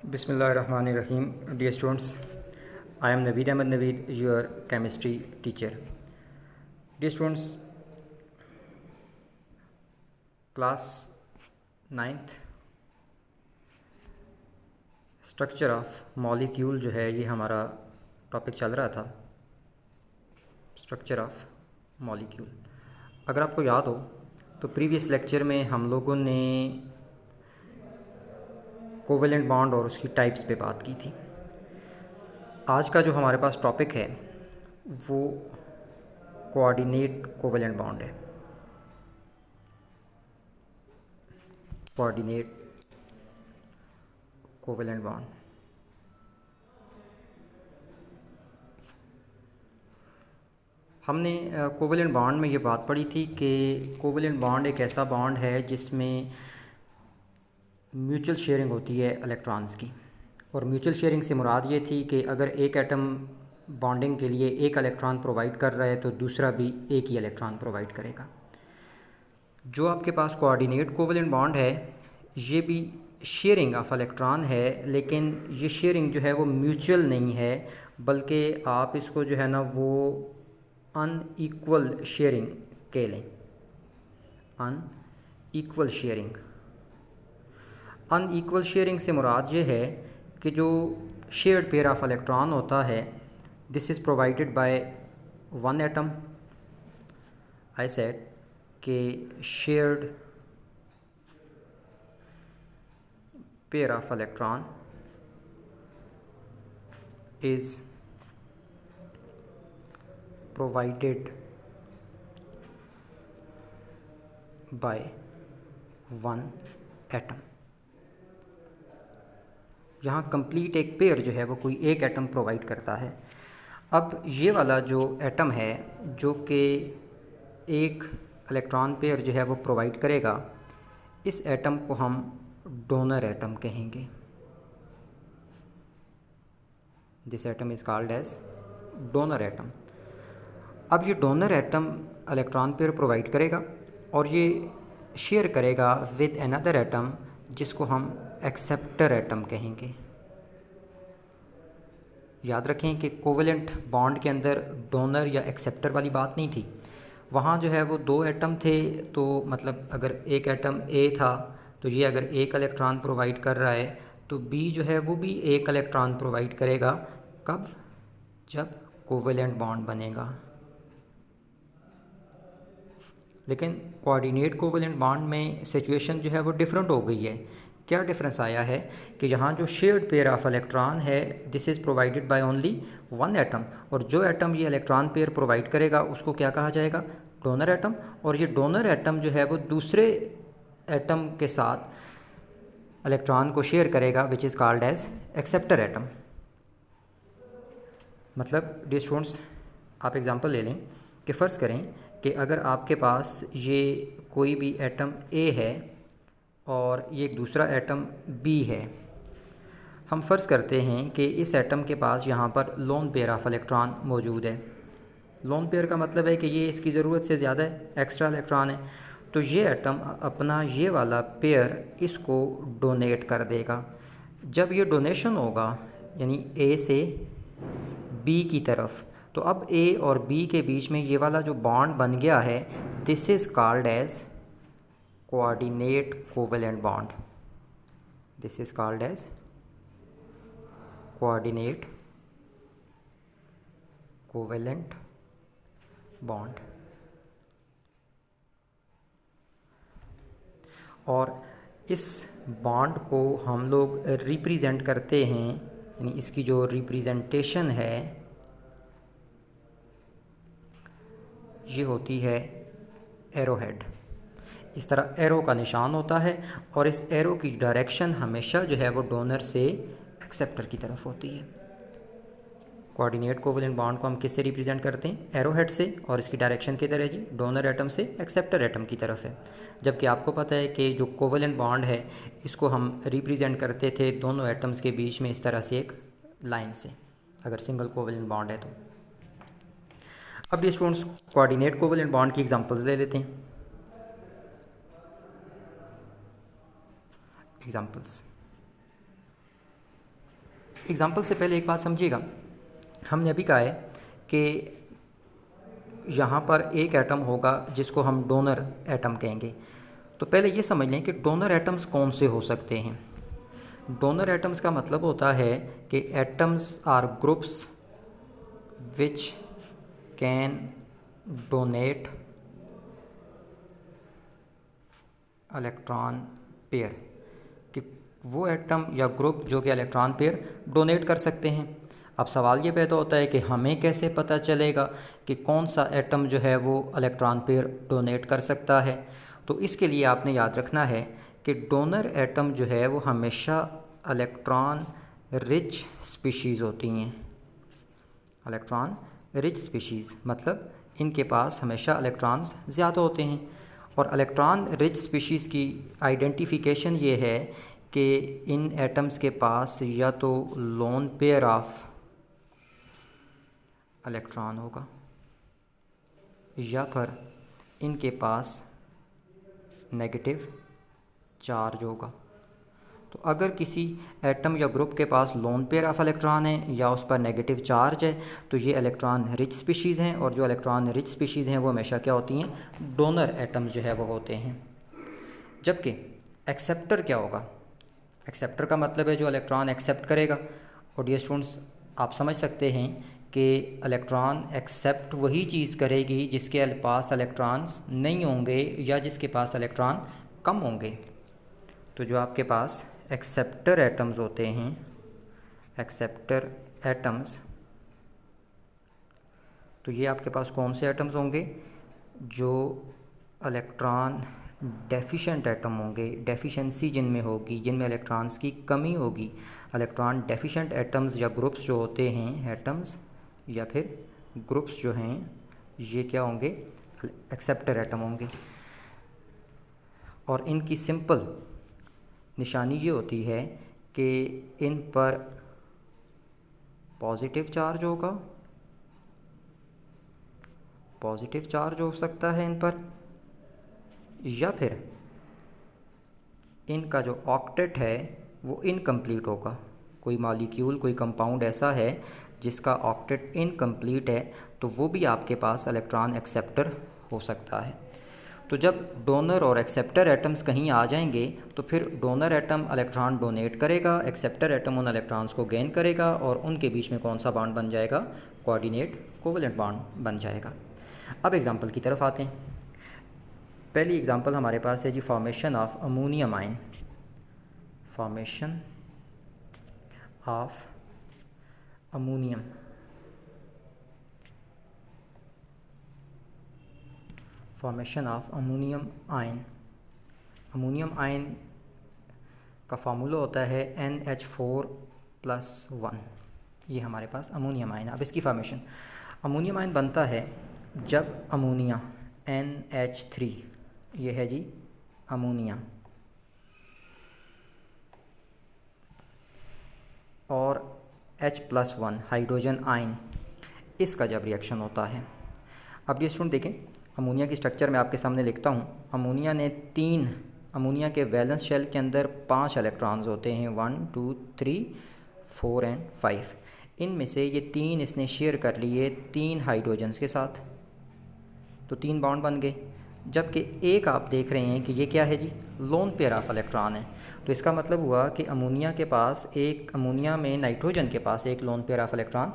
Bismillahirrahmanirrahim. Dear students, I am Naveed Ahmed Naveed, your chemistry teacher. Dear students, class 9th structure of molecule जो है ये हमारा topic चल रहा था, स्ट्रक्चर ऑफ मॉलिक्यूल। अगर आपको याद हो तो प्रीवियस लेक्चर में हम लोगों ने कोवेलेंट बॉन्ड और उसकी टाइप्स पे बात की थी। आज का जो हमारे पास टॉपिक है वो कोऑर्डिनेट कोवेलेंट बॉन्ड है। Coordinate covalent bond. हमने कोवेलेंट बॉन्ड में ये बात पढ़ी थी कि कोवेलेंट बॉन्ड एक ऐसा बॉन्ड है जिसमें म्यूचुअल शेयरिंग होती है इलेक्ट्रॉन्स की। और म्यूचुअल शेयरिंग से मुराद ये थी कि अगर एक एटम बॉन्डिंग के लिए एक इलेक्ट्रॉन प्रोवाइड कर रहा है तो दूसरा भी एक ही इलेक्ट्रॉन प्रोवाइड करेगा। जो आपके पास कोऑर्डिनेट कोवेलेंट बॉन्ड है ये भी शेयरिंग ऑफ इलेक्ट्रॉन है, लेकिन ये शेयरिंग जो है वो म्यूचुअल नहीं है, बल्कि आप इसको जो है ना वो अनइक्वल शेयरिंग कह लें। Unequal sharing. अनइक्वल शेयरिंग से मुराद ये है कि जो शेयर्ड पेयर ऑफ इलेक्ट्रॉन होता है this is provided by one atom. I said कि shared pair of electron is provided by one atom. यहाँ कंप्लीट एक पेयर जो है वो कोई एक एटम प्रोवाइड करता है। अब ये वाला जो एटम है जो कि एक इलेक्ट्रॉन पेयर जो है वो प्रोवाइड करेगा, इस एटम को हम डोनर एटम कहेंगे। This atom is called as donor atom. अब ये donor atom electron pair provide करेगा और ये शेयर करेगा विद अनदर एटम जिसको हम एक्सेप्टर एटम कहेंगे। याद रखें कि कोवेलेंट बॉन्ड के अंदर डोनर या एक्सेप्टर वाली बात नहीं थी। वहाँ जो है वो दो एटम थे, तो मतलब अगर एक एटम ए था तो ये अगर एक इलेक्ट्रॉन प्रोवाइड कर रहा है तो बी जो है वो भी एक इलेक्ट्रॉन प्रोवाइड करेगा। कब? जब कोवेलेंट बॉन्ड बनेगा। लेकिन कोऑर्डिनेट कोवेलेंट बॉन्ड में सिचुएशन जो है वो डिफरेंट हो गई है। क्या डिफरेंस आया है कि यहाँ जो शेयर्ड पेयर ऑफ इलेक्ट्रॉन है this is provided by only one atom, और जो एटम ये इलेक्ट्रॉन पेयर प्रोवाइड करेगा उसको क्या कहा जाएगा? Donor atom. और ये डोनर एटम जो है वो दूसरे एटम के साथ इलेक्ट्रॉन को शेयर करेगा which is called as acceptor atom. मतलब डियर स्टूडेंट्स, आप एग्जांपल ले लें कि फ़र्ज़ करें कि अगर आपके पास ये कोई भी एटम ए है और ये एक दूसरा एटम बी है। हम फ़र्ज़ करते हैं कि इस एटम के पास यहाँ पर लोन पेयर ऑफ इलेक्ट्रॉन मौजूद है। लोन पेयर का मतलब है कि ये इसकी ज़रूरत से ज़्यादा है, एक्स्ट्रा इलेक्ट्रॉन है। तो ये एटम अपना ये वाला पेयर इसको डोनेट कर देगा। जब ये डोनेशन होगा यानी ए से बी की तरफ, तो अब ए और बी के बीच में ये वाला जो बॉन्ड बन गया है this is called as coordinate covalent bond. This is called as coordinate covalent bond. और इस बॉन्ड को हम लोग रिप्रेजेंट करते हैं, यानी इसकी जो रिप्रेजेंटेशन है ये होती है एरोहेड। इस तरह एरो का निशान होता है और इस एरो की डायरेक्शन हमेशा जो है वो डोनर से एक्सेप्टर की तरफ होती है। कोऑर्डिनेट कोवेलेंट बॉन्ड को हम किससे रिप्रेजेंट करते हैं? एरोहेड से। और इसकी डायरेक्शन किधर है जी? डोनर एटम से एक्सेप्टर एटम की तरफ है। जबकि आपको पता है कि जो कोवेलेंट बॉन्ड है इसको हम रिप्रेजेंट करते थे दोनों एटम्स के बीच में इस तरह से एक लाइन से, अगर सिंगल कोवेलेंट बॉन्ड है तो। अब ये स्टूडेंट्स कोऑर्डिनेट कोवेलेंट बॉन्ड की एग्जांपल्स ले लेते हैं। एग्जांपल्स, एग्ज़ाम्पल से पहले एक बात समझिएगा, हमने अभी कहा है कि यहाँ पर एक एटम होगा जिसको हम डोनर एटम कहेंगे। तो पहले ये समझ लें कि डोनर एटम्स कौन से हो सकते हैं। डोनर एटम्स का मतलब होता है कि atoms or groups which can donate electron pair, कि वो एटम या ग्रुप जो कि इलेक्ट्रॉन पेयर डोनेट कर सकते हैं। अब सवाल ये पैदा होता है कि हमें कैसे पता चलेगा कि कौन सा एटम जो है वो इलेक्ट्रॉन पेयर डोनेट कर सकता है। तो इसके लिए आपने याद रखना है कि डोनर एटम जो है वो हमेशा इलेक्ट्रॉन रिच स्पीशीज़ होती हैं। इलेक्ट्रॉन रिच स्पीशीज़ मतलब इनके पास हमेशा इलेक्ट्रॉन्स ज़्यादा होते हैं। और इलेक्ट्रॉन रिच स्पीशीज़ की आइडेंटिफिकेशन ये है कि इन एटम्स के पास या तो लोन पेयर ऑफ इलेक्ट्रॉन होगा या फिर इनके पास नेगेटिव चार्ज होगा। तो अगर किसी एटम या ग्रुप के पास लोन पेयर ऑफ इलेक्ट्रॉन है या उस पर नेगेटिव चार्ज है तो ये इलेक्ट्रॉन रिच स्पीशीज़ हैं, और जो इलेक्ट्रॉन रिच स्पीशीज़ हैं वो हमेशा क्या होती हैं, डोनर एटम जो है वो होते हैं। जबकि एक्सेप्टर क्या होगा, एक्सेप्टर का मतलब है जो इलेक्ट्रॉन एक्सेप्ट करेगा। और डियर स्टूडेंट्स, आप समझ सकते हैं कि इलेक्ट्रॉन एक्सेप्ट वही चीज़ करेगी जिसके पास इलेक्ट्रॉन्स नहीं होंगे या जिसके पास इलेक्ट्रॉन कम होंगे। तो जो आपके पास एक्सेप्टर एटम्स होते हैं, एक्सेप्टर एटम्स, तो ये आपके पास कौन से एटम्स होंगे, जो इलेक्ट्रॉन डेफिशिएंट एटम होंगे, डेफिशिएंसी जिनमें होगी, जिनमें इलेक्ट्रॉन्स की कमी होगी। इलेक्ट्रॉन डेफिशिएंट एटम्स या ग्रुप्स जो होते हैं, एटम्स या फिर ग्रुप्स जो हैं, ये क्या होंगे, एक्सेप्टर एटम होंगे। और इनकी सिंपल निशानी ये होती है कि इन पर पॉजिटिव चार्ज होगा, पॉजिटिव चार्ज हो सकता है इन पर, या फिर इनका जो ऑक्टेट है वो इनकम्प्लीट होगा। कोई मॉलिक्यूल, कोई कंपाउंड ऐसा है जिसका ऑक्टेट इनकम्प्लीट है तो वो भी आपके पास इलेक्ट्रॉन एक्सेप्टर हो सकता है। तो जब डोनर और एक्सेप्टर एटम्स कहीं आ जाएंगे तो फिर डोनर एटम इलेक्ट्रॉन डोनेट करेगा, एक्सेप्टर एटम उन इलेक्ट्रॉन्स को गेन करेगा और उनके बीच में कौन सा बॉन्ड बन जाएगा, कोऑर्डिनेट कोवेलेंट बॉन्ड बन जाएगा। अब एग्जांपल की तरफ आते हैं। पहली एग्जांपल हमारे पास है जी, formation of ammonium ion. Formation of ammonium, formation of ammonium ion. Ammonium ion का फार्मूला होता है NH4+1। ये हमारे पास अमोनियम आयन। अब इसकी फॉर्मेशन, अमोनियम आयन बनता है जब अमोनिया NH3, ये है जी अमोनिया, और H+1 हाइड्रोजन आयन, इसका जब रिएक्शन होता है। अब ये स्टूडेंट देखें, अमोनिया की स्ट्रक्चर मैं आपके सामने लिखता हूँ। अमोनिया ने 3, अमोनिया के वैलेंस शेल के अंदर 5 इलेक्ट्रॉन्स होते हैं, 1 2 3 4 एंड 5। इनमें से ये 3 इसने शेयर कर लिए 3 हाइड्रोजन्स के साथ, तो 3 बॉन्ड बन गए। जबकि एक आप देख रहे हैं कि ये क्या है जी, लोन पेयर ऑफ इलेक्ट्रॉन है। तो इसका मतलब हुआ कि अमोनिया के पास एक, अमोनिया में नाइट्रोजन के पास एक लोन पेयर ऑफ इलेक्ट्रॉन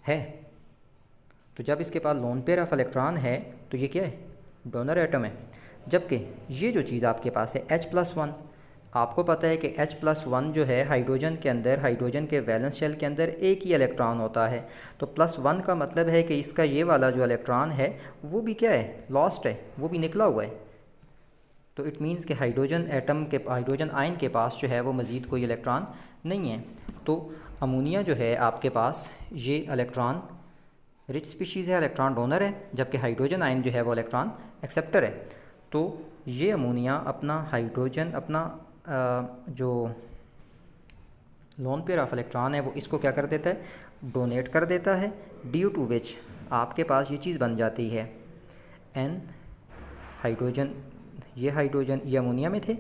है। तो जब इसके पास लोन पेयर ऑफ इलेक्ट्रॉन है तो ये क्या है, डोनर एटम है। जबकि ये जो चीज़ आपके पास है H+1, आपको पता है कि H+1 जो है हाइड्रोजन के अंदर, हाइड्रोजन के वैलेंस शेल के अंदर एक ही इलेक्ट्रॉन होता है। तो +1 का मतलब है कि इसका ये वाला जो इलेक्ट्रॉन है वो भी क्या है, लॉस्ट है, वो भी निकला हुआ है। तो इट मीन्स कि हाइड्रोजन एटम के, हाइड्रोजन आयन के पास जो है वो मज़ीद कोई इलेक्ट्रॉन नहीं है। तो अमोनिया जो है आपके पास ये इलेक्ट्रॉन रिच स्पीशीज़ है, इलेक्ट्रॉन डोनर है, जबकि हाइड्रोजन आयन जो है वो इलेक्ट्रॉन एक्सेप्टर है। तो ये अमोनिया अपना हाइड्रोजन, अपना जो लोन पेयर ऑफ इलेक्ट्रॉन है वो इसको क्या कर देता है, डोनेट कर देता है, ड्यू टू विच आपके पास ये चीज़ बन जाती है N हाइड्रोजन, ये हाइड्रोजन ये अमोनिया में थे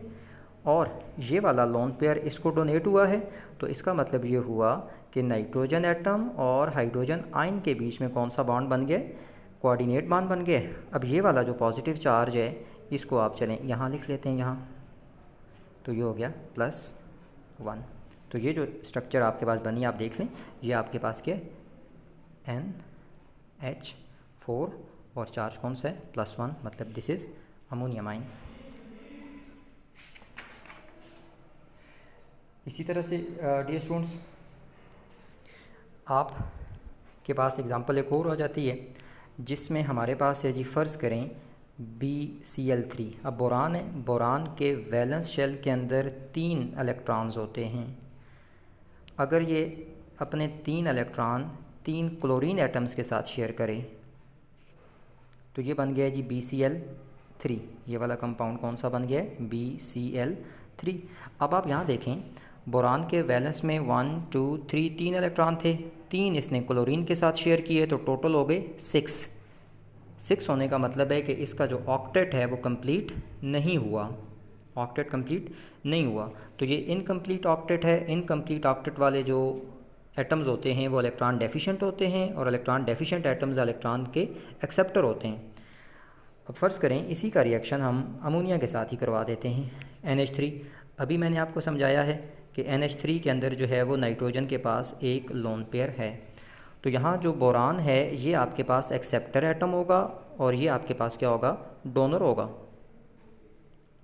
और ये वाला लोन पेयर इसको डोनेट हुआ है, तो इसका मतलब ये हुआ कि नाइट्रोजन एटम और हाइड्रोजन आयन के बीच में कौन सा बॉन्ड बन गया, कोऑर्डिनेट बॉन्ड बन गए। अब ये वाला जो पॉजिटिव चार्ज है इसको आप चलें यहाँ लिख लेते हैं यहाँ, तो ये हो गया +1। तो ये जो स्ट्रक्चर आपके पास बनी आप देख लें, ये आपके पास क्या NH4 और चार्ज कौन सा है +1, मतलब दिस इज़ अमोनियम आयन। इसी तरह से डियर स्टूडेंट्स आप के पास एग्ज़ाम्पल एक और हो जाती है जिसमें हमारे पास है जी, फ़र्ज़ करें BCl3। अब बोरान है, बोरान के वैलेंस शेल के अंदर 3 इलेक्ट्रॉन्स होते हैं। अगर ये अपने 3 इलेक्ट्रॉन 3 क्लोरीन एटम्स के साथ शेयर करें तो ये बन गया जी BCl3। ये वाला कंपाउंड कौन सा बन गया है, BCl3। अब आप यहाँ देखें, बोरान के वैलेंस में 1 2 3 3 इलेक्ट्रॉन थे, 3 इसने क्लोरीन के साथ शेयर किए, तो टोटल हो गए 6 होने का मतलब है कि इसका जो ऑक्टेट है वो कंप्लीट नहीं हुआ, ऑक्टेट कंप्लीट नहीं हुआ। तो ये इनकम्प्लीट ऑक्टेट है। इनकम्प्लीट ऑक्टेट वाले जो एटम्स होते हैं वो इलेक्ट्रॉन डेफिशिएंट होते हैं, और इलेक्ट्रॉन डेफिशिएंट एटम्स इलेक्ट्रॉन के एक्सेप्टर होते हैं। अब फ़र्ज़ करें इसी का रिएक्शन हम अमोनिया के साथ ही करवा देते हैं, NH3। अभी मैंने आपको समझाया है कि NH3 के अंदर जो है वो नाइट्रोजन के पास एक लोन पेयर है। तो यहाँ जो बोरान है ये आपके पास एक्सेप्टर एटम होगा, और ये आपके पास क्या होगा, डोनर होगा,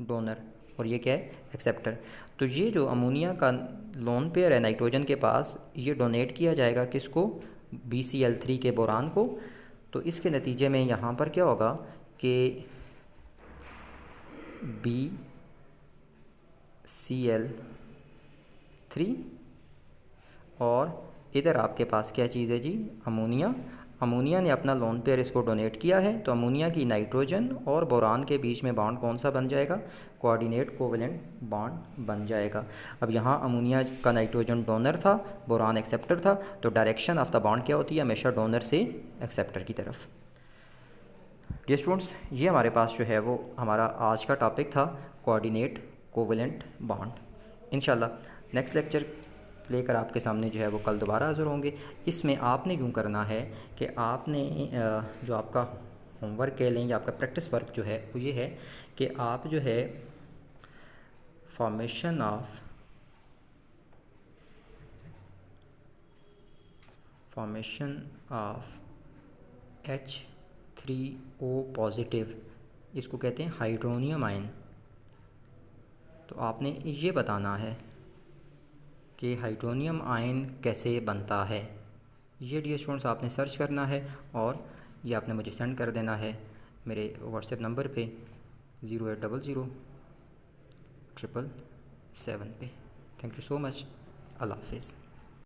डोनर, और ये क्या है, एक्सेप्टर। तो ये जो अमोनिया का लोन पेयर है नाइट्रोजन के पास, ये डोनेट किया जाएगा किसको, BCl3 के बोरान को। तो इसके नतीजे में यहाँ पर क्या होगा कि BCl3 और इधर आपके पास क्या चीज़ है जी, अमोनिया। अमोनिया ने अपना लोन पेयर इसको डोनेट किया है, तो अमोनिया की नाइट्रोजन और बोरान के बीच में बॉन्ड कौन सा बन जाएगा, कोऑर्डिनेट कोवेलेंट बॉन्ड बन जाएगा। अब यहाँ अमोनिया का नाइट्रोजन डोनर था, बोरान एक्सेप्टर था, तो डायरेक्शन ऑफ द बॉन्ड क्या होती है, हमेशा डोनर से एक्सेप्टर की तरफ। डियर स्टूडेंट्स, ये हमारे पास जो है वो हमारा आज का टॉपिक था, कोऑर्डिनेट कोवेलेंट बॉन्ड। इंशाल्लाह नेक्स्ट लेक्चर लेकर आपके सामने जो है वो कल दोबारा हाज़िर होंगे। इसमें आपने यूँ करना है कि आपने जो आपका होमवर्क कह लें या आपका प्रैक्टिस वर्क जो है वो ये है कि आप जो है फॉर्मेशन ऑफ H3O पॉजिटिव, इसको कहते हैं हाइड्रोनियम आयन। तो आपने ये बताना है कि हाइड्रोनियम आयन कैसे बनता है। ये डियर स्टूडेंट्स आपने सर्च करना है और ये आपने मुझे सेंड कर देना है मेरे व्हाट्सएप नंबर पे 0800 777 पे। Thank you so much. अल्लाह हाफिज़।